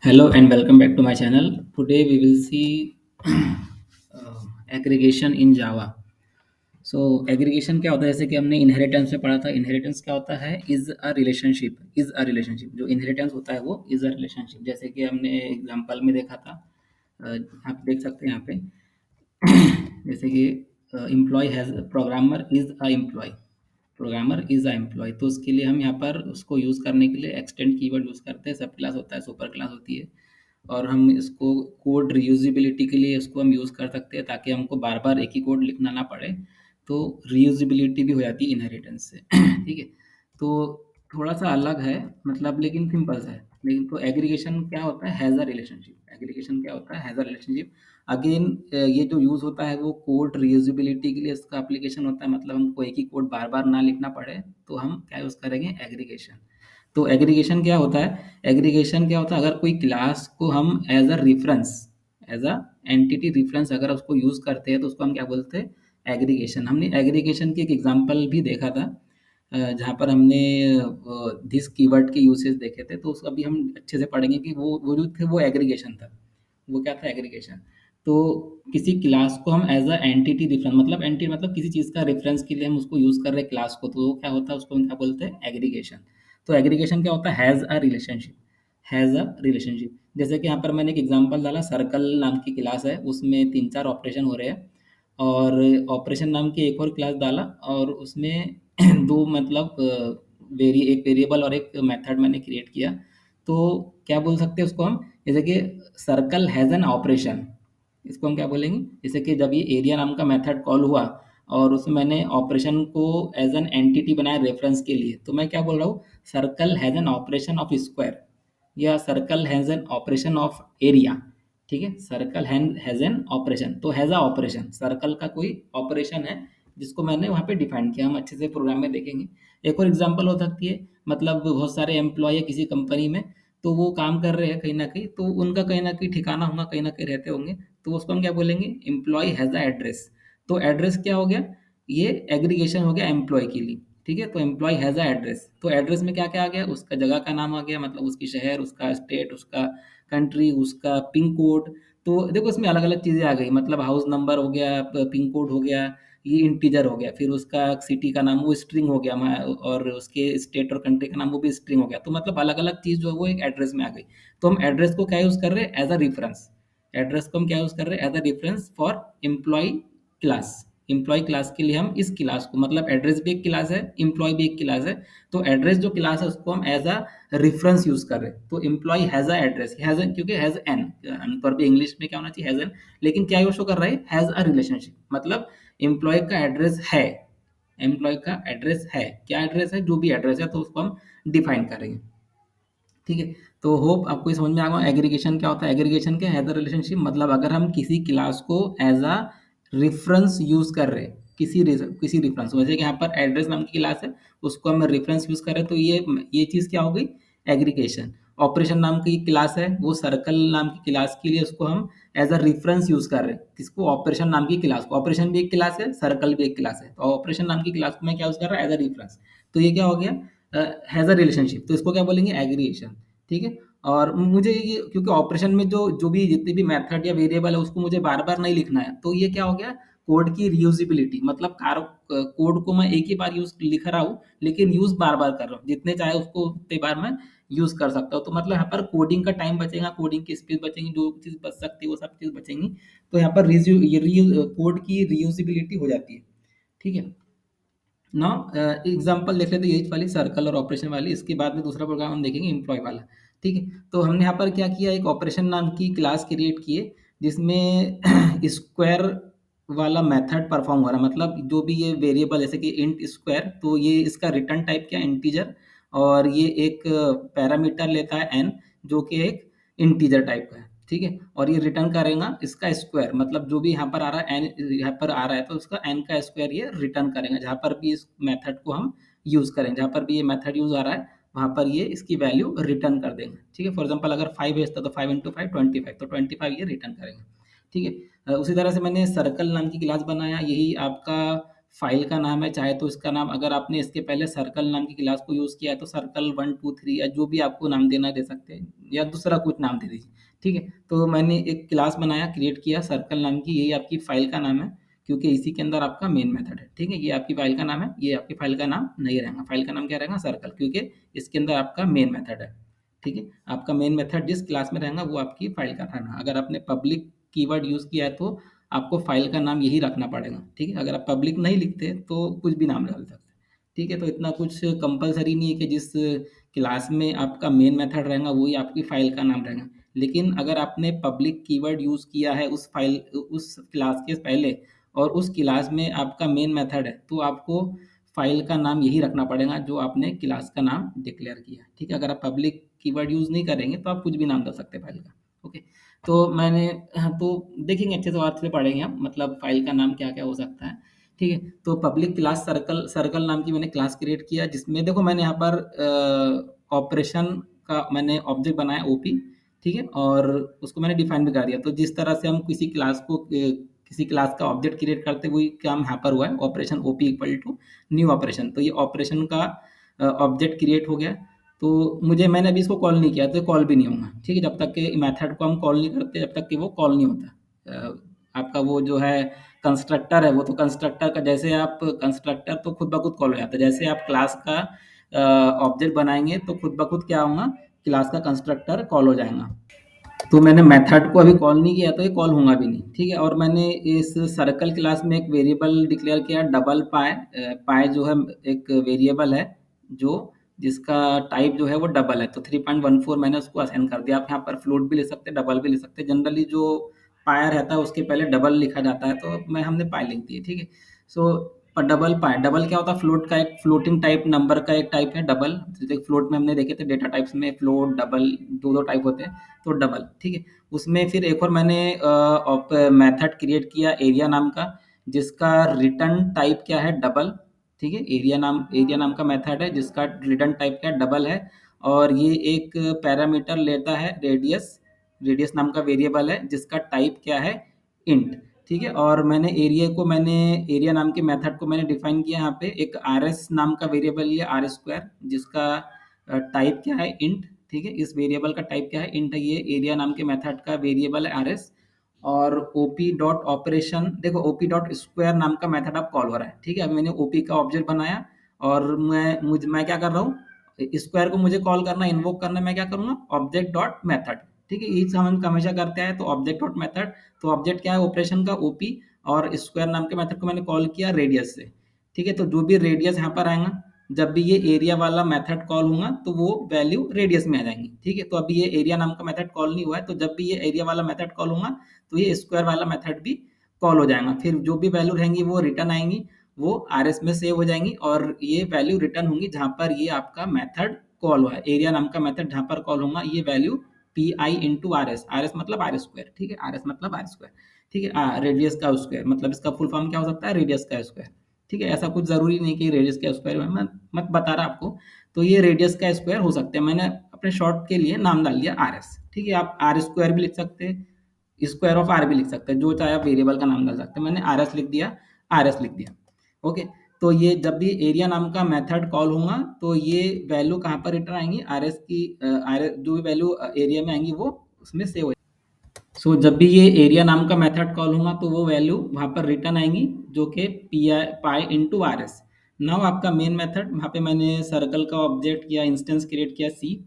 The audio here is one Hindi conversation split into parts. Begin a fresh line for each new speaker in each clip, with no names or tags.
Hello and welcome back to my channel. Today we will see aggregation in Java. So aggregation क्या होता है, जैसे कि हमने इनहेरिटेंस में पढ़ा था. इनहेरिटेंस क्या होता है? Is a relationship. जो इनहेरिटेंस होता है वो इज अ रिलेशनशिप, जैसे कि हमने एग्जांपल में देखा था. आप देख सकते हैं यहाँ पे. जैसे कि employee has programmer is a employee. Programmer is a employee, तो उसके लिए हम यहाँ पर उसको यूज़ करने के लिए एक्सटेंड कीवर्ड यूज़ करते हैं. सब क्लास होता है, सुपर क्लास होती है. और हम इसको कोड रीयूजिबिलिटी के लिए इसको हम यूज़ कर सकते हैं, ताकि हमको बार बार एक ही कोड लिखना ना पड़े. तो रीयूजिबिलिटी भी हो जाती है इनहेरिटेंस से. ठीक है. तो थोड़ा सा अलग है, मतलब लेकिन सिंपल सा है. लेकिन तो एग्रीगेशन क्या होता है? Has a relationship. एग्रीगेशन क्या होता है? Has a relationship. अगेन ये जो यूज़ होता है वो कोड रीयूजिबिलिटी के लिए इसका एप्लीकेशन होता है, मतलब हमको एक ही कोड बार बार ना लिखना पड़े, तो हम क्या यूज़ करेंगे? एग्रीगेशन. तो एग्रीगेशन क्या होता है? एग्रीगेशन क्या होता है? अगर कोई क्लास को हम एज अ एंटिटी रेफरेंस अगर उसको यूज़ करते हैं, तो उसको हम क्या बोलते हैं? एग्रीगेशन. हमने एग्रीगेशन की एक एग्जांपल भी देखा था, जहाँ पर हमने दिस कीवर्ड के यूसेज देखे थे. तो उसको अभी हम अच्छे से पढ़ेंगे कि वो जो थे वो एग्रीगेशन था. वो क्या था? एग्रीगेशन. तो किसी क्लास को हम एज अ एंटिटी रेफरेंस, मतलब एंटिटी मतलब किसी चीज़ का रेफरेंस के लिए हम उसको यूज़ कर रहे हैं क्लास को, तो वो क्या होता है? उसको हम क्या बोलते हैं? एग्रीगेशन. तो एग्रीगेशन क्या होता है? Has a relationship. Has a relationship. जैसे कि यहाँ पर मैंने एक एग्जांपल डाला, सर्कल नाम की क्लास है, उसमें 3-4 ऑपरेशन हो रहे हैं. और ऑपरेशन नाम की एक और क्लास डाला, और उसमें 2 मतलब एक वेरिएबल और एक मेथड मैंने क्रिएट किया. तो क्या बोल सकते हैं उसको हम? जैसे कि सर्कल हैज़ एन ऑपरेशन. इसको हम क्या बोलेंगे? जैसे कि जब ये एरिया नाम का मेथड कॉल हुआ, और उसमें मैंने ऑपरेशन को एज एन एंटिटी बनाया रेफरेंस के लिए, तो मैं क्या बोल रहा हूँ? Circle has an operation of square, या circle has an operation of area. ठीक है. सर्कल हैज़ एन ऑपरेशन, तो हैज़ अ ऑपरेशन, सर्कल का कोई ऑपरेशन है जिसको मैंने वहाँ पे डिफाइन किया. हम अच्छे से प्रोग्राम में देखेंगे. एक और एग्जांपल हो सकती है, मतलब बहुत सारे एम्प्लॉय है किसी कंपनी में, तो वो काम कर रहे हैं कहीं ना कहीं, तो उनका कहीं ना कहीं ठिकाना होगा, कहीं ना कहीं रहते होंगे. तो उसको हम क्या बोलेंगे? Employee has a address. तो एड्रेस क्या हो गया? ये एग्रीगेशन हो गया एम्प्लॉय के लिए. ठीक है. तो एम्प्लॉय हैज़ अ एड्रेस, तो एड्रेस में क्या क्या आ गया? उसका जगह का नाम आ गया, मतलब उसकी शहर, उसका स्टेट, उसका कंट्री, उसका पिन कोड. तो देखो इसमें अलग अलग चीज़ें आ गई, मतलब हाउस नंबर हो गया, पिन कोड हो गया, ये इंटीजर हो गया, फिर उसका सिटी का नाम वो स्ट्रिंग हो गया, और उसके स्टेट और कंट्री का नाम वो भी स्ट्रिंग हो गया. तो मतलब अलग अलग चीज़ जो है वो एक एड्रेस में आ गई. तो हम एड्रेस को क्या यूज़ कर रहे हैं? As a reference. एड्रेस को हम क्या यूज़ कर रहे हैं? As a reference for employee class. Employee class के लिए हम इस क्लास को, मतलब एड्रेस भी एक क्लास है, एम्प्लॉय भी एक क्लास है. तो एड्रेस जो क्लास है उसको हम एज अ रेफरेंस यूज़ कर रहे हैं. तो employee has a address, has क्योंकि हैज़ एन, आमतौर पे इंग्लिश में क्या होना चाहिए? Has an. लेकिन क्या शो कर रहा है? Has a relationship. मतलब एम्प्लॉय का एड्रेस है. एम्प्लॉय का एड्रेस है. क्या एड्रेस है? जो भी एड्रेस है, तो उसको हम डिफाइन करेंगे. ठीक है. तो होप आपको ये समझ में आ गया एग्रीगेशन क्या होता है. एग्रीगेशन क्या है? एज अ रिलेशनशिप, मतलब अगर हम किसी क्लास को एज अ रेफरेंस यूज कर रहे हैं, किसी रेफरेंस, वैसे कि यहाँ पर एड्रेस नाम की क्लास है, उसको हम रेफरेंस यूज कर रहे हैं, तो ये चीज़ क्या हो गई? एग्रीगेशन. ऑपरेशन नाम की क्लास है, वो सर्कल नाम की क्लास के लिए उसको हम एज अ रेफरेंस यूज कर रहे हैं. किसको? ऑपरेशन नाम की क्लास को. ऑपरेशन भी एक क्लास है, सर्कल भी एक क्लास है, तो ऑपरेशन नाम की क्लास को मैं क्या यूज कर रहा हूँ? As a reference. तो ये क्या हो गया? Has a relationship. तो इसको क्या बोलेंगे? एग्रीगेशन. ठीक है. और मुझे ये, क्योंकि ऑपरेशन में जो भी जितने भी मेथड या वेरिएबल है उसको मुझे बार बार नहीं लिखना है, तो ये क्या हो गया? कोड की रीयूजिबिलिटी, मतलब कोड को मैं एक ही बार यूज लिख रहा हूँ, लेकिन यूज बार बार कर रहा हूँ, जितने चाहे उसको उतने बार मैं यूज कर सकता हूँ. तो मतलब यहाँ पर कोडिंग का टाइम बचेगा, कोडिंग की स्पेस बचेगी, जो चीज़ बच सकती है वो सब चीज़ बचेंगी. तो यहाँ पर कोड की रीयूजिबिलिटी हो जाती है. ठीक है. ना एग्जाम्पल देख लेते हैं, यही वाली सर्कल और ऑपरेशन वाली. इसके बाद में दूसरा प्रोग्राम हम देखेंगे एम्प्लॉय वाला. ठीक है. तो हमने यहाँ पर क्या किया? एक ऑपरेशन नाम की क्लास क्रिएट की है, जिसमें स्क्वायर वाला मेथड परफॉर्म हो रहा है, मतलब जो भी ये वेरिएबल, जैसे कि इंट स्क्वायर, तो ये इसका रिटर्न टाइप क्या? इंटीजर. और ये एक पैरामीटर लेता है एन, जो कि एक इंटीजर टाइप का है. ठीक है. और ये रिटर्न करेगा इसका स्क्वायर, मतलब जो भी यहाँ पर आ रहा है एन, यहाँ पर आ रहा है, तो उसका एन का स्क्वायर ये रिटर्न करेगा, जहाँ पर भी इस मेथड को हम यूज़ करेंगे, जहाँ पर भी ये मेथड यूज़ आ रहा है, वहाँ पर ये इसकी वैल्यू रिटर्न कर देंगे. ठीक है. फॉर एग्जांपल अगर 5 भेजता तो 5 इंटू 5 25, तो 25 ये रिटर्न करेंगे. ठीक है. उसी तरह से मैंने सर्कल नाम की क्लास बनाया, यही आपका फाइल का नाम है, चाहे तो इसका नाम, अगर आपने इसके पहले सर्कल नाम की क्लास को यूज़ किया है तो सर्कल 1 2 3 या जो भी आपको नाम देना दे सकते हैं, या दूसरा कुछ नाम दे दीजिए। ठीक है, तो मैंने एक क्लास बनाया, क्रिएट किया सर्कल नाम की, यही आपकी फाइल का नाम है, क्योंकि इसी के अंदर आपका मेन मेथड है। ठीक है, ये आपकी फाइल का नाम है, ये आपकी फाइल का नाम नहीं रहेगा। फाइल का नाम क्या रहेगा? सर्कल, क्योंकि इसके अंदर आपका मेन मेथड है। ठीक है, आपका मेन मेथड जिस क्लास में रहेगा वो आपकी फाइल का नाम है। अगर आपने पब्लिक कीवर्ड यूज़ किया है तो आपको फाइल का नाम यही रखना पड़ेगा। ठीक है, अगर आप पब्लिक नहीं लिखते तो कुछ भी नाम डाल सकते हैं। ठीक है, तो इतना कुछ कंपल्सरी नहीं है कि जिस क्लास में आपका मेन मेथड रहेगा वही आपकी फाइल का नाम रहेगा। लेकिन अगर आपने पब्लिक कीवर्ड यूज़ किया है उस क्लास के पहले, और उस क्लास में आपका मेन मेथड है, तो आपको फाइल का नाम यही रखना पड़ेगा जो आपने क्लास का नाम डिक्लेयर किया है। ठीक है, अगर आप पब्लिक कीवर्ड यूज़ नहीं करेंगे तो आप कुछ भी नाम डाल सकते हैं फाइल का। ओके, तो मैंने, हाँ, तो देखेंगे अच्छे से, बात से पढ़ेंगे हम, मतलब फाइल का नाम क्या क्या हो सकता है। ठीक है, तो पब्लिक क्लास सर्कल सर्कल नाम की मैंने क्लास क्रिएट किया, जिसमें देखो मैंने यहाँ पर ऑपरेशन का मैंने ऑब्जेक्ट बनाया ओपी। ठीक है, और उसको मैंने डिफाइन भी कर दिया। तो जिस तरह से हम किसी क्लास को किसी क्लास का ऑब्जेक्ट क्रिएट करते, वही काम यहाँ पर हुआ है, operation OP equal to new operation. तो ये ऑपरेशन का ऑब्जेक्ट क्रिएट हो गया। तो मैंने अभी इसको कॉल नहीं किया, तो कॉल भी नहीं होगा। ठीक है, जब तक कि मेथड को हम कॉल नहीं करते, जब तक कि वो कॉल नहीं होता। आपका वो जो है कंस्ट्रक्टर है, वो तो कंस्ट्रक्टर का, जैसे आप कंस्ट्रक्टर तो खुद ब खुद कॉल हो जाता है, जैसे आप क्लास का ऑब्जेक्ट बनाएंगे तो खुद ब खुद क्या होगा, क्लास का कंस्ट्रक्टर कॉल हो जाएगा। तो मैंने मेथड को अभी कॉल नहीं किया, तो ये कॉल होगा भी नहीं। ठीक है, और मैंने इस सर्कल क्लास में एक वेरिएबल डिक्लेयर किया, डबल पाई। पाई जो है एक वेरिएबल है, जो जिसका टाइप जो है वो डबल है, तो 3.14 मैंने उसको असाइन कर दिया। आप यहाँ पर फ्लोट भी ले सकते हैं, डबल भी ले सकते हैं। जनरली जो पाया रहता है उसके पहले डबल लिखा जाता है, तो हमने पाई लिख दी है। ठीक है, सो पर डबल पाई, डबल क्या होता है? फ्लोट का एक फ्लोटिंग टाइप नंबर का एक टाइप है डबल। जैसे फ्लोट में हमने देखे थे डेटा टाइप्स में, फ्लोट, डबल, दो दो टाइप होते हैं। तो डबल, ठीक है। उसमें फिर एक और मैंने मेथड क्रिएट किया एरिया नाम का, जिसका रिटर्न टाइप क्या है? डबल। ठीक है, एरिया नाम का मेथड है जिसका रिटर्न टाइप क्या है? डबल है। और ये एक पैरामीटर लेता है रेडियस, रेडियस नाम का वेरिएबल है जिसका टाइप क्या है? इंट। ठीक है, और मैंने एरिया नाम के मेथड को मैंने डिफाइन किया यहाँ पे, एक आर एस नाम का वेरिएबल लिया, आर स्क्वायर, जिसका टाइप क्या है? इंट। ठीक है, इस वेरिएबल का टाइप क्या है? इंट है। ये एरिया नाम के मेथड का वेरिएबल है, आर एस। और ओपी डॉट ऑपरेशन, देखो ओपी डॉट स्क्वायर नाम का मेथड अब कॉल हो रहा है। ठीक है, अब मैंने ओपी का ऑब्जेक्ट बनाया, और मैं क्या कर रहा हूँ, स्क्वायर को मुझे कॉल करना, इन्वोक करना, मैं क्या करूँगा? Object dot method. ठीक है, ये हम हमेशा करते हैं, तो ऑब्जेक्ट डॉट मेथड। तो ऑब्जेक्ट क्या है? ऑपरेशन का ओपी, और स्क्वायर नाम के मेथड को मैंने कॉल किया रेडियस से। ठीक है, तो जो भी रेडियस यहाँ पर आएगा, जब भी ये एरिया वाला मेथड कॉल होगा तो वो वैल्यू रेडियस में आ जाएंगी। ठीक है, तो अभी ये एरिया नाम का मेथड कॉल नहीं हुआ है, तो जब भी ये एरिया वाला मेथड कॉल होगा तो ये स्क्वायर वाला मेथड भी कॉल हो जाएगा। फिर जो भी वैल्यू रहेंगी वो रिटर्न आएंगी, वो आर एस में सेव हो जाएंगी, और ये वैल्यू रिटर्न होंगी जहां पर ये आपका मेथड कॉल हुआ है। एरिया नाम का मेथड जहां पर कॉल होगा, ये value P I into R S, R S मतलब आर स्क्वायर। ठीक है, आर एस मतलब आर स्क्वायर। ठीक है, रेडियस का स्क्वायर, मतलब इसका फुल फॉर्म क्या हो सकता है? रेडियस का स्क्वायर। ठीक है, ऐसा कुछ जरूरी नहीं कि रेडियस का स्क्वायर है, मैं मत बता रहा आपको। तो ये रेडियस का स्क्वायर हो सकते हैं, मैंने अपने शॉर्ट के लिए नाम डाल दिया आर एस। ठीक है, आप आर स्क्वायर भी लिख सकते हैं, स्क्वायर ऑफ आर भी लिख सकते हैं, जो चाहे आप वेरिएबल का नाम डाल सकते हैं। मैंने आर एस लिख दिया, आर एस लिख दिया। ओके, तो ये जब भी एरिया नाम का मेथड कॉल होगा तो ये वैल्यू कहाँ पर रिटर्न आएंगी? आर एस की, जो भी वैल्यू एरिया में आएंगी वो उसमें सेव हो। सो जब भी ये एरिया नाम का मेथड कॉल होगा तो वो वैल्यू वहाँ पर रिटर्न आएंगी, जो कि P I pi into R S. Now आपका मेन मेथड, वहाँ पे मैंने सर्कल का ऑब्जेक्ट किया, इंस्टेंस क्रिएट किया सी।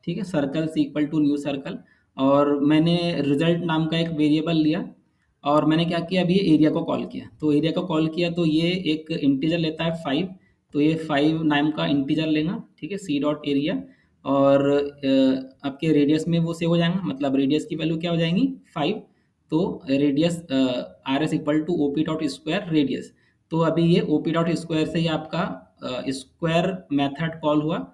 ठीक है, circle C equal to new circle, और मैंने रिजल्ट नाम का एक वेरिएबल लिया, और मैंने क्या किया? अभी एरिया को कॉल किया, तो एरिया को कॉल किया तो ये एक इंटीजर लेता है 5, तो ये 5 नाम का इंटीजर लेगा। ठीक है, सी डॉट एरिया, और आपके रेडियस में वो सेव हो जाएगा, मतलब रेडियस की वैल्यू क्या हो जाएंगी? 5। तो radius R S equal to OP dot square radius. तो अभी ये ओपी डॉट स्क्वायर से ही आपका स्क्वायर मेथड कॉल हुआ,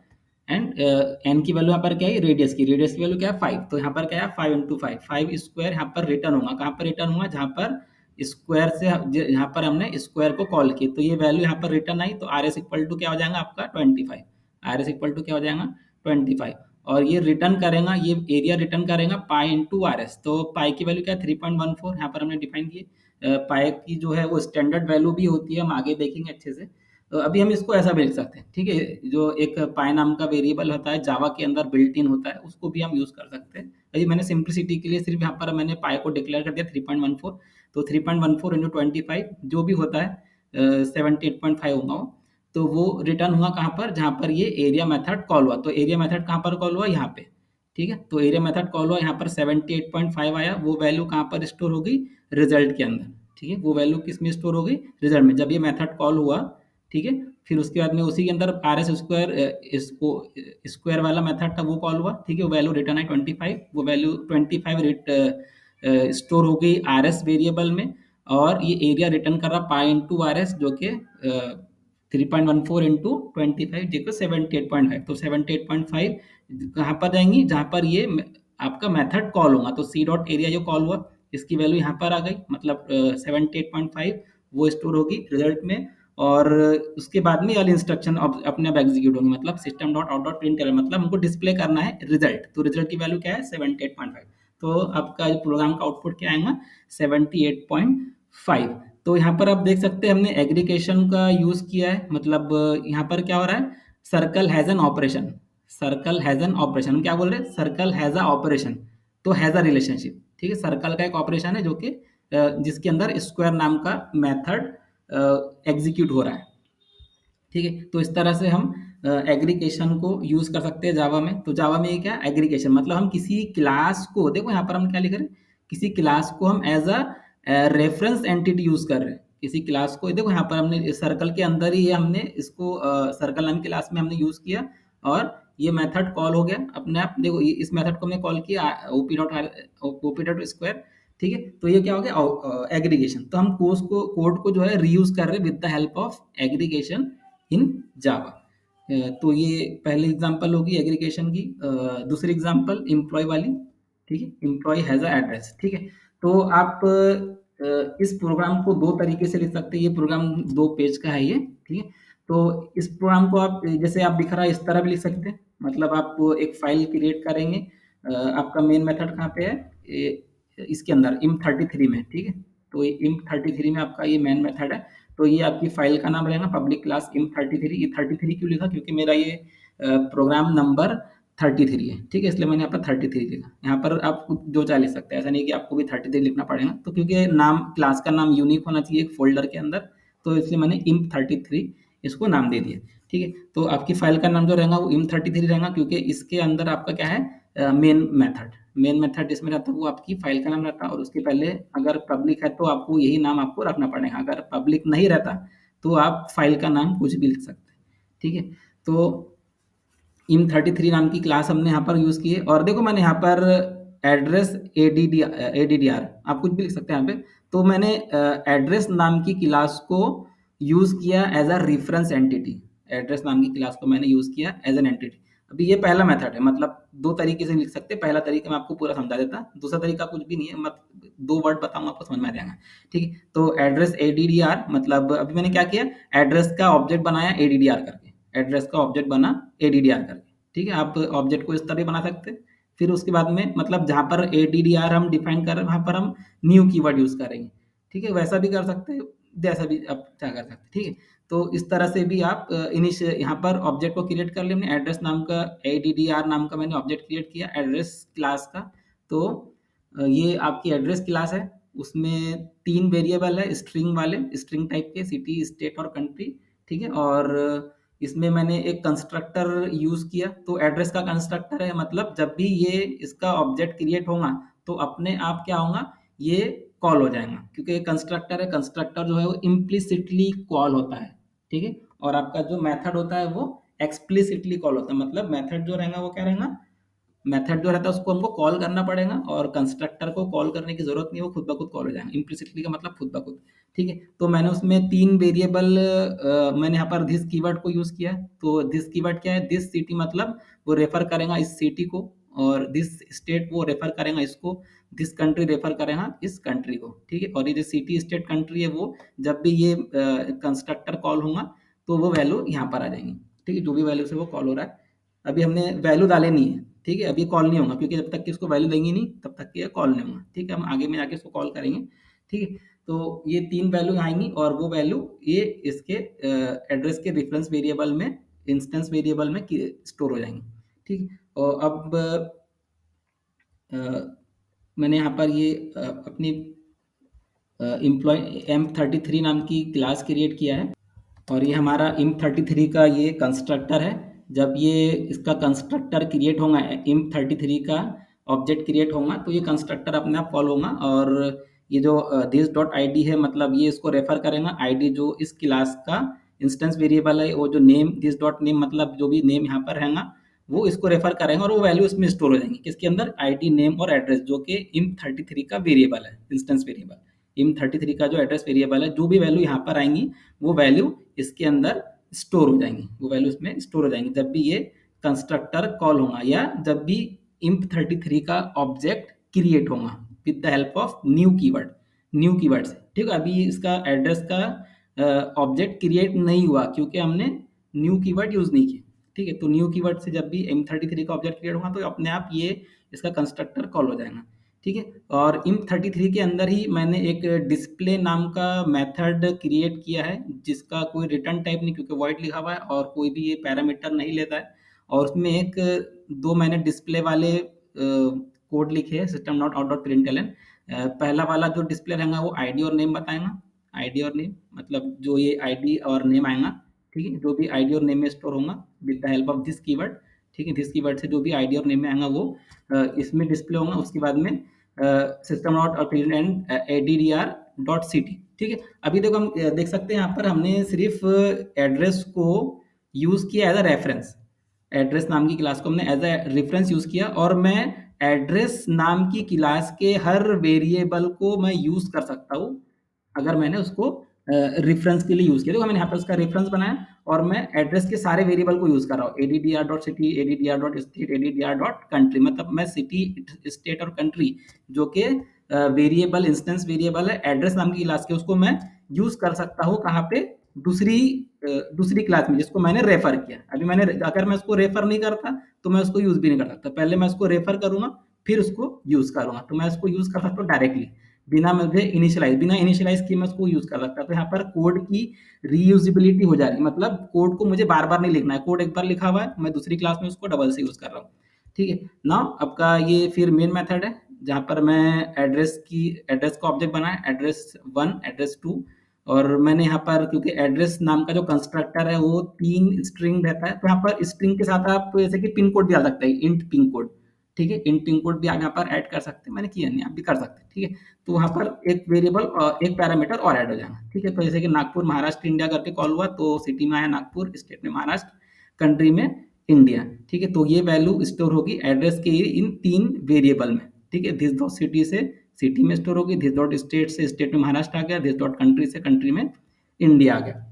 एंड एन की वैल्यू यहाँ पर क्या है? रेडियस की वैल्यू क्या है? 5। तो यहाँ पर क्या है? 5 इंटू 5, 5 स्क्वायर यहाँ पर रिटर्न होगा। कहाँ पर रिटर्न होगा? जहाँ पर स्क्वायर से, यहाँ पर हमने स्क्वायर को कॉल किया, तो ये वैल्यू यहाँ पर रिटर्न आई, तो आर एस इक्वल टू क्या हो जाएगा आपका? 25। आर एस इक्वल टू क्या हो जाएगा? 25। और ये रिटर्न करेगा, ये एरिया रिटर्न करेगा पाई इंटू आर एस। तो पाई की वैल्यू क्या है? 3.14, यहाँ पर हमने डिफाइन किए। पाई की जो है वो स्टैंडर्ड वैल्यू भी होती है, हम आगे देखेंगे अच्छे से। तो अभी हम इसको ऐसा भी लिख सकते हैं, ठीक है? जो एक पाई नाम का वेरिएबल होता है, जावा के अंदर बिल्ट इन होता है, उसको भी हम यूज़ कर सकते हैं। अभी मैंने सिंप्लिसिटी के लिए सिर्फ यहाँ पर मैंने पाई को डिक्लेयर कर दिया 3.14, तो 3.14 इंटू 25 जो भी होता है 78.5 होगा वो। तो वो रिटर्न हुआ कहाँ पर, जहाँ पर ये एरिया मेथड कॉल हुआ। तो एरिया मेथड कहाँ पर कॉल हुआ, यहाँ पे, ठीक है? तो एरिया मेथड कॉल हुआ यहाँ पर 78.5 आया, वो वैल्यू कहाँ पर स्टोर हो गई, रिजल्ट के अंदर, ठीक है? वो वैल्यू किस में स्टोर हो गई, रिजल्ट में, जब ये मेथड कॉल हुआ, ठीक है? फिर उसके बाद में उसी के अंदर आर एस स्क्वायर इसको स्क्वायर वाला मेथड था वो कॉल हुआ, ठीक है? वो वैल्यू रिटर्न है 25, वो वैल्यू 25 स्टोर हो गई आर एस वेरिएबल में, और ये एरिया रिटर्न कर रहा पाई इंटू आर एस, जो कि 3.14 इंटू 25 देखो 78.5, तो 78.5 कहाँ पर जाएंगी, जहाँ पर ये आपका मेथड कॉल होगा। तो सी डॉट एरिया जो कॉल हुआ, इसकी वैल्यू यहाँ पर आ गई, मतलब 78.5 वो स्टोर होगी रिजल्ट में, और उसके बाद में वाली इंस्ट्रक्शन अपने आप एग्जीक्यूट होंगी, मतलब system dot out dot print करें, मतलब हमको डिस्प्ले करना है रिजल्ट। तो रिजल्ट की वैल्यू क्या है, 78.5। तो आपका प्रोग्राम का आउटपुट क्या आएगा, 78.5। तो यहाँ पर आप देख सकते हैं हमने एग्रीगेशन का यूज किया है, मतलब यहाँ पर क्या हो रहा है, circle has an operation, circle has an operation, हम क्या बोल रहे हैं, सर्कल हैज अ ऑपरेशन, तो हैज अ रिलेशनशिप, ठीक है? सर्कल का एक ऑपरेशन है जो कि जिसके अंदर स्क्वायर नाम का मेथड एग्जीक्यूट हो रहा है, ठीक है? तो इस तरह से हम एग्रीगेशन को यूज कर सकते हैं जावा में। तो जावा में ये क्या एग्रीगेशन, मतलब हम किसी क्लास को, देखो यहाँ पर हम क्या लिख रहे हैं, किसी क्लास को हम as a reference entity use कर रहे हैं, किसी क्लास को, देखो यहाँ पर हमने सर्कल के अंदर ही हमने इसको सर्कल नाम की क्लास में हमने यूज किया, और ये मेथड कॉल हो गया अपने आप। देखो इस मेथड को हमने कॉल किया ओपी डॉट स्क्वायर, ठीक है? तो ये क्या हो गया एग्रीगेशन। तो हम कोड को जो है रीयूज कर रहे हैं with the help of aggregation in Java. तो ये पहली एग्जांपल होगी एग्रीगेशन की। दूसरी एग्जांपल एम्प्लॉय वाली, ठीक है? एम्प्लॉय हैज अ एड्रेस, ठीक है? तो आप इस प्रोग्राम को दो तरीके से लिख सकते हैं, ये प्रोग्राम दो पेज का है ये, ठीक है? तो इस प्रोग्राम को आप जैसे आप दिख रहा है इस तरह भी लिख सकते हैं, मतलब आप एक फाइल क्रिएट करेंगे, आपका मेन मेथड कहाँ पे है, इसके अंदर im33 में, ठीक है? तो im33 में आपका ये मेन मेथड है। तो ये आपकी फाइल का नाम रहेगा पब्लिक क्लास im33। ये 33 क्यों लिखा, क्योंकि मेरा ये प्रोग्राम नंबर 33 है, ठीक है? इसलिए मैंने यहाँ पर 33 लिखा। यहाँ पर आप जो चाहे लिख सकते हैं, ऐसा नहीं कि आपको भी 33 लिखना पड़ेगा। तो क्योंकि नाम क्लास का नाम यूनिक होना चाहिए एक फोल्डर के अंदर, तो इसलिए मैंने im33 इसको नाम दे दिया, ठीक है? तो आपकी फाइल का नाम जो रहेगा वो im33 रहेगा, क्योंकि इसके अंदर आपका क्या है, मेन मेथड जिसमें रहता है वो आपकी फाइल का नाम रहता है, और उसके पहले अगर पब्लिक है तो आपको यही नाम आपको रखना पड़ेगा, अगर पब्लिक नहीं रहता तो आप फाइल का नाम कुछ भी लिख सकते हैं, ठीक है? तो im33 नाम की क्लास हमने यहाँ पर यूज़ की है, और देखो मैंने यहाँ पर एड्रेस ADDR आप कुछ भी लिख सकते हैं यहाँ पे। तो मैंने एड्रेस नाम की क्लास को यूज़ किया as a reference entity, address नाम की क्लास को मैंने यूज़ किया एज एन एंटिटी। अभी ये पहला मेथड है, मतलब दो तरीके से लिख सकते हैं। पहला तरीका मैं आपको पूरा समझा देता, दूसरा तरीका कुछ भी नहीं है, मत दो वर्ड बताऊंगा आपको समझ में आ जाएगा, ठीक है? तो एड्रेस ADDR, मतलब अभी मैंने क्या किया, एड्रेस का ऑब्जेक्ट बनाया ADDR करके, एड्रेस का ऑब्जेक्ट बना ADDR करके, ठीक है? आप ऑब्जेक्ट को इस तरह भी बना सकते हैं। फिर उसके बाद में, मतलब जहाँ पर ADDR हम डिफाइन कर रहे हैं वहाँ पर हम न्यू कीवर्ड यूज करेंगे, ठीक है? वैसा भी कर सकते हैं, जैसा भी आप क्या कर सकते हैं, ठीक है? तो इस तरह से भी आप यहाँ पर ऑब्जेक्ट को क्रिएट कर लिया हमने, एड्रेस नाम का ADDR नाम का मैंने ऑब्जेक्ट क्रिएट किया एड्रेस क्लास का। तो ये आपकी एड्रेस क्लास है, उसमें 3 वेरिएबल है स्ट्रिंग वाले, स्ट्रिंग टाइप के, सिटी, स्टेट और कंट्री, ठीक है? और इसमें मैंने एक कंस्ट्रक्टर यूज किया। तो एड्रेस का कंस्ट्रक्टर है, मतलब जब भी ये इसका ऑब्जेक्ट क्रिएट होगा तो अपने आप क्या होगा, ये कॉल हो जाएगा, क्योंकि ये कंस्ट्रक्टर है। कंस्ट्रक्टर जो है वो इम्प्लिसिटली कॉल होता है, ठीक है? और आपका जो मेथड होता है वो एक्सप्लिसिटली कॉल होता है, मतलब मेथड जो रहेगा वो क्या रहेगा, मेथड जो रहता है उसको हमको कॉल करना पड़ेगा, और कंस्ट्रक्टर को कॉल करने की जरूरत नहीं है, वो खुद ब खुद कॉल हो जाएगा। इम्प्लिसिटली का मतलब खुद ब खुद, ठीक है? तो मैंने उसमें 3 वेरिएबल, मैंने यहाँ पर दिस कीवर्ड को यूज किया। तो दिस कीवर्ड क्या है, दिस सिटी मतलब वो रेफर करेगा इस सिटी को, और दिस स्टेट वो रेफर करेगा इसको, दिस कंट्री रेफर करेगा इस कंट्री को, ठीक है? और ये जो सिटी स्टेट कंट्री है वो जब भी ये कंस्ट्रक्टर कॉल होगा तो वो वैल्यू यहाँ पर आ जाएंगी, ठीक है? जो भी वैल्यू से वो कॉल हो रहा है, अभी हमने वैल्यू डाले नहीं है, ठीक है? अभी कॉल नहीं होगा, क्योंकि जब तक कि इसको वैल्यू देंगे नहीं तब तक कि ये कॉल नहीं होगा, ठीक है? हम आगे में जाके इसको कॉल करेंगे, ठीक है? तो ये 3 वैल्यू आएँगी और वो वैल्यू ये इसके एड्रेस के रेफरेंस वेरिएबल में, इंस्टेंस वेरिएबल में कि स्टोर हो जाएँगी, ठीक है? और अब अ, मैंने यहाँ पर ये अपनी एम्प्लॉय M33 नाम की क्लास क्रिएट किया है और ये हमारा IMP33 का ये कंस्ट्रक्टर है। जब ये इसका कंस्ट्रक्टर क्रिएट होगा, IMP33 का ऑब्जेक्ट क्रिएट होगा, तो ये कंस्ट्रक्टर अपने आप कॉल होगा और ये जो दिस डॉट आईडी है, मतलब ये इसको रेफर करेगा। आईडी जो इस क्लास का इंस्टेंस वेरिएबल है, वो जो नेम दिस डॉट नेम, मतलब जो भी नेम यहाँ पर रहेगा वो इसको रेफर करेंगे और वो वैल्यू इसमें स्टोर हो जाएंगी। किसके अंदर? आईडी, नेम और एड्रेस, जो कि IMP33 का वेरिएबल है, इंस्टेंस वेरिएबल। IMP33 का जो एड्रेस वेरिएबल है, जो भी वैल्यू यहाँ पर आएंगी वो वैल्यू इसके अंदर स्टोर हो जाएंगी, वो वैल्यू इसमें स्टोर हो जाएंगी जब भी ये कंस्ट्रक्टर कॉल होगा या जब भी IMP33 का ऑब्जेक्ट क्रिएट होगा with the help of new keyword से। ठीक है, अभी इसका एड्रेस का ऑब्जेक्ट क्रिएट नहीं हुआ क्योंकि हमने न्यू कीवर्ड यूज नहीं किया। ठीक है, तो न्यू कीवर्ड से जब भी M33 का ऑब्जेक्ट क्रिएट होगा तो अपने आप ये इसका कंस्ट्रक्टर कॉल हो जाएगा। ठीक है, और IMP33 के अंदर ही मैंने एक डिस्प्ले नाम का मेथड क्रिएट किया है जिसका कोई रिटर्न टाइप नहीं, क्योंकि वॉइड लिखा हुआ है और कोई भी ये पैरामीटर नहीं लेता है। और उसमें एक दो मैंने डिस्प्ले वाले कोड लिखे हैं, system not out dot println. पहला वाला जो डिस्प्ले रहेगा वो आईडी और नेम बताएगा। आईडी और नेम मतलब जो ये आईडी और नेम आएगा, ठीक है, जो भी आईडी और नेम में स्टोर होगा with the help of this keyword. ठीक है, दिस कीवर्ड से जो भी आईडी और नेम में आएगा वो इसमें डिस्प्ले होगा। उसके बाद में system not print ADDR dot C T. ठीक है, अभी देखो हम देख सकते हैं यहाँ पर हमने सिर्फ एड्रेस को यूज किया एज अ रेफरेंस। एड्रेस नाम की क्लास को हमने एज अ रेफरेंस यूज किया और मैं एड्रेस नाम की क्लास के हर वेरिएबल को मैं यूज कर सकता हूँ अगर मैंने उसको रेफरेंस के लिए यूज किया। देखो मैंने यहाँ पर उसका रेफरेंस बनाया और मैं एड्रेस के सारे वेरिएबल को यूज कर रहा हूँ, ADDR dot city, ADDR dot state, ADDR dot country. मतलब मैं सिटी, स्टेट और कंट्री जो कि वेरिएबल, इंस्टेंस वेरिएबल है एड्रेस नाम की क्लास के, उसको मैं यूज कर सकता हूँ कहाँ पे? दूसरी दूसरी क्लास में जिसको मैंने रेफर किया। अभी मैंने अगर मैं उसको रेफर नहीं करता तो मैं उसको यूज भी नहीं कर सकता। पहले मैं उसको रेफर करूंगा फिर उसको यूज करूंगा, तो मैं उसको यूज कर सकता हूँ डायरेक्टली बिना इनिशियलाइज किए मैं उसको यूज कर सकता। तो यहाँ पर कोड की रीयूजिबिलिटी हो जा रही है, मतलब कोड को मुझे बार बार नहीं लिखना है। कोड एक बार लिखा हुआ है, मैं दूसरी क्लास में उसको डबल से यूज कर रहा हूँ। ठीक है ना, आपका ये फिर मेन मेथड है जहाँ पर मैं एड्रेस का ऑब्जेक्ट बनाया, एड्रेस 1, एड्रेस 2। और मैंने यहाँ पर क्योंकि एड्रेस नाम का जो कंस्ट्रक्टर है वो 3 स्ट्रिंग रहता है, तो यहाँ पर स्ट्रिंग के साथ आप जैसे कि पिन कोड भी डाल सकते हैं, इंट पिन कोड। ठीक है, इंट पिन कोड भी आप यहाँ पर ऐड कर सकते हैं, मैंने किया नहीं, आप भी कर सकते हैं। ठीक है, तो वहाँ पर एक वेरिएबल और एक पैरामीटर और ऐड हो जाएगा। ठीक है, तो जैसे कि नागपुर महाराष्ट्र इंडिया करके कॉल हुआ तो सिटी में आया नागपुर, स्टेट में महाराष्ट्र, कंट्री में इंडिया। ठीक है, तो ये वैल्यू स्टोर होगी एड्रेस के इन 3 वेरिएबल में। ठीक है, दिस डॉट सिटी से सिटी में स्टोर होगी, दिस डॉट स्टेट से स्टेट में महाराष्ट्र आ गया, दिस डॉट कंट्री से कंट्री में इंडिया आ गया।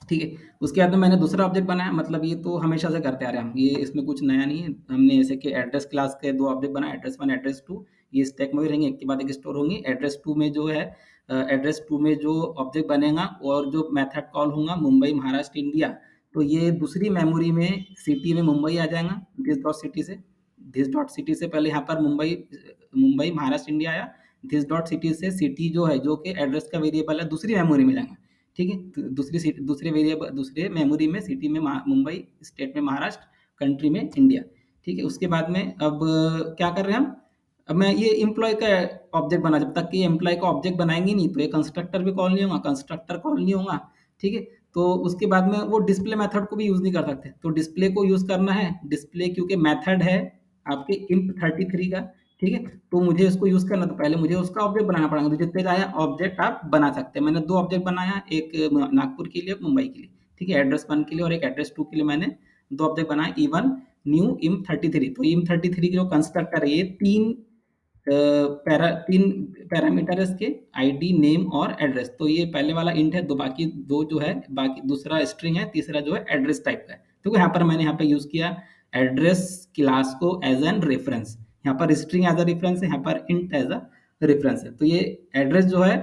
ठीक है, उसके बाद में मैंने दूसरा ऑब्जेक्ट बनाया, मतलब ये तो हमेशा से करते आ रहे हैं हम, ये इसमें कुछ नया नहीं है। हमने जैसे कि एड्रेस क्लास के 2 ऑब्जेक्ट बनाए, एड्रेस 1, एड्रेस 2। ये स्टैक में भी रहेंगे, एक के बाद एक स्टोर होंगे। एड्रेस 2 में जो है एड्रेस 2 में जो ऑब्जेक्ट बनेगा और जो मेथड कॉल होगा मुंबई महाराष्ट्र इंडिया, तो ये दूसरी मेमोरी में सिटी में मुंबई आ जाएगा दिस डॉट सिटी से। दिस डॉट सिटी से पहले यहाँ पर मुंबई महाराष्ट्र इंडिया आया, दिस डॉट सिटी से सिटी जो है, जो कि एड्रेस का वेरिएबल है, दूसरी मेमोरी में जाएगा। ठीक है, तो दूसरे वेरिएबल, दूसरे मेमोरी में सिटी में मुंबई, स्टेट में महाराष्ट्र, कंट्री में इंडिया। ठीक है, उसके बाद में अब क्या कर रहे हैं हम? अब मैं ये एम्प्लॉय का ऑब्जेक्ट बना, जब तक कि एम्प्लॉय का ऑब्जेक्ट बनाएंगे नहीं तो ये कंस्ट्रक्टर भी कॉल नहीं होगा, कंस्ट्रक्टर कॉल नहीं होगा। ठीक है, तो उसके बाद में वो डिस्प्ले मेथड को भी यूज नहीं कर सकते, तो डिस्प्ले को यूज करना है। डिस्प्ले क्योंकि मेथड है आपके IMP33 का। ठीक है, तो मुझे इसको यूज करना, तो पहले मुझे उसका ऑब्जेक्ट बनाना पड़ेगा। तो जितने चाहे ऑब्जेक्ट आप बना सकते हैं। मैंने 2 ऑब्जेक्ट बनाया, एक नागपुर के लिए, एक मुंबई के लिए। ठीक है, एड्रेस 1 के लिए और एक एड्रेस 2 के लिए मैंने 2 ऑब्जेक्ट बनाए, E1 न्यू IM33। तो IM33 जो कंस्ट्रक्टर है ये 3 पैरामीटर है इसके, आईडी, नेम और एड्रेस। तो ये पहले वाला इंट है, बाकी 2 जो है, बाकी दूसरा स्ट्रिंग है, तीसरा जो है एड्रेस टाइप का है। तो यहाँ पर मैंने यहाँ पे यूज किया एड्रेस क्लास को एज एन रेफरेंस। यहाँ पर स्ट्रिंग एज अ रेफरेंस है, यहाँ पर इंट एज अ रेफरेंस है। तो ये एड्रेस जो है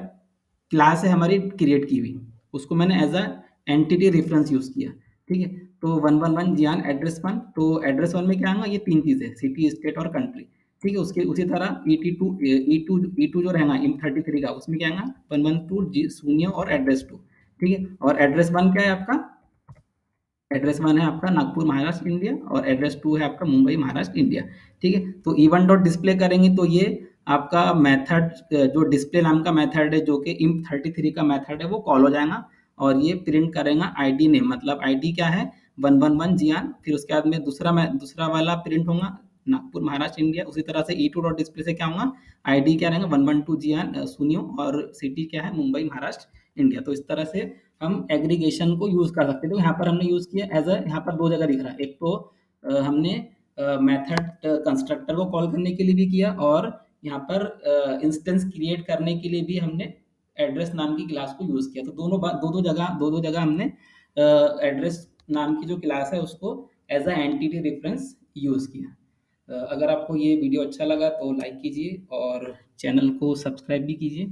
क्लास है हमारी क्रिएट की हुई, उसको मैंने as a entity reference use किया। ठीक है, तो 111 जियान एड्रेस 1। तो एड्रेस 1 में क्या आएगा? ये 3 चीजें, सिटी, स्टेट और कंट्री। ठीक है, उसके उसी तरह ई टू जो रहेगा M33 का, उसमें क्या आएगा 112 शून्य और एड्रेस टू। ठीक है, और एड्रेस वन क्या है आपका, एड्रेस वन है आपका नागपुर महाराष्ट्र इंडिया, और एड्रेस टू है आपका मुंबई महाराष्ट्र इंडिया। ठीक है, तो इवन डॉट डिस्प्ले करेंगे तो ये आपका मेथड, जो डिस्प्ले नाम का मेथड है जो कि IMP33 का मेथड है, वो कॉल हो जाएगा, और ये प्रिंट करेगा आईडी नेम, मतलब आईडी क्या है 111 जियान, फिर उसके बाद में दूसरा वाला प्रिंट होगा नागपुर महाराष्ट्र इंडिया। उसी तरह से ई टू डॉट डिस्प्ले से क्या होगा, आईडी क्या रहेगा 112 जियान सुनियो, और सिटी क्या है मुंबई महाराष्ट्र इंडिया। तो इस तरह से हम एग्रीगेशन को यूज कर सकते हैं। तो यहाँ पर हमने यूज किया एज अ, यहाँ पर दो जगह दिख रहा है, एक तो हमने मेथड कंस्ट्रक्टर को कॉल करने के लिए भी किया, और यहाँ पर इंस्टेंस क्रिएट करने के लिए भी हमने एड्रेस नाम की क्लास को यूज किया। तो दो दो जगह हमने एड्रेस नाम की जो क्लास है उसको as a entity reference use किया। अगर आपको ये वीडियो अच्छा लगा तो लाइक कीजिए और चैनल को सब्सक्राइब भी कीजिए।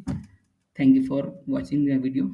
Thank you for watching the video.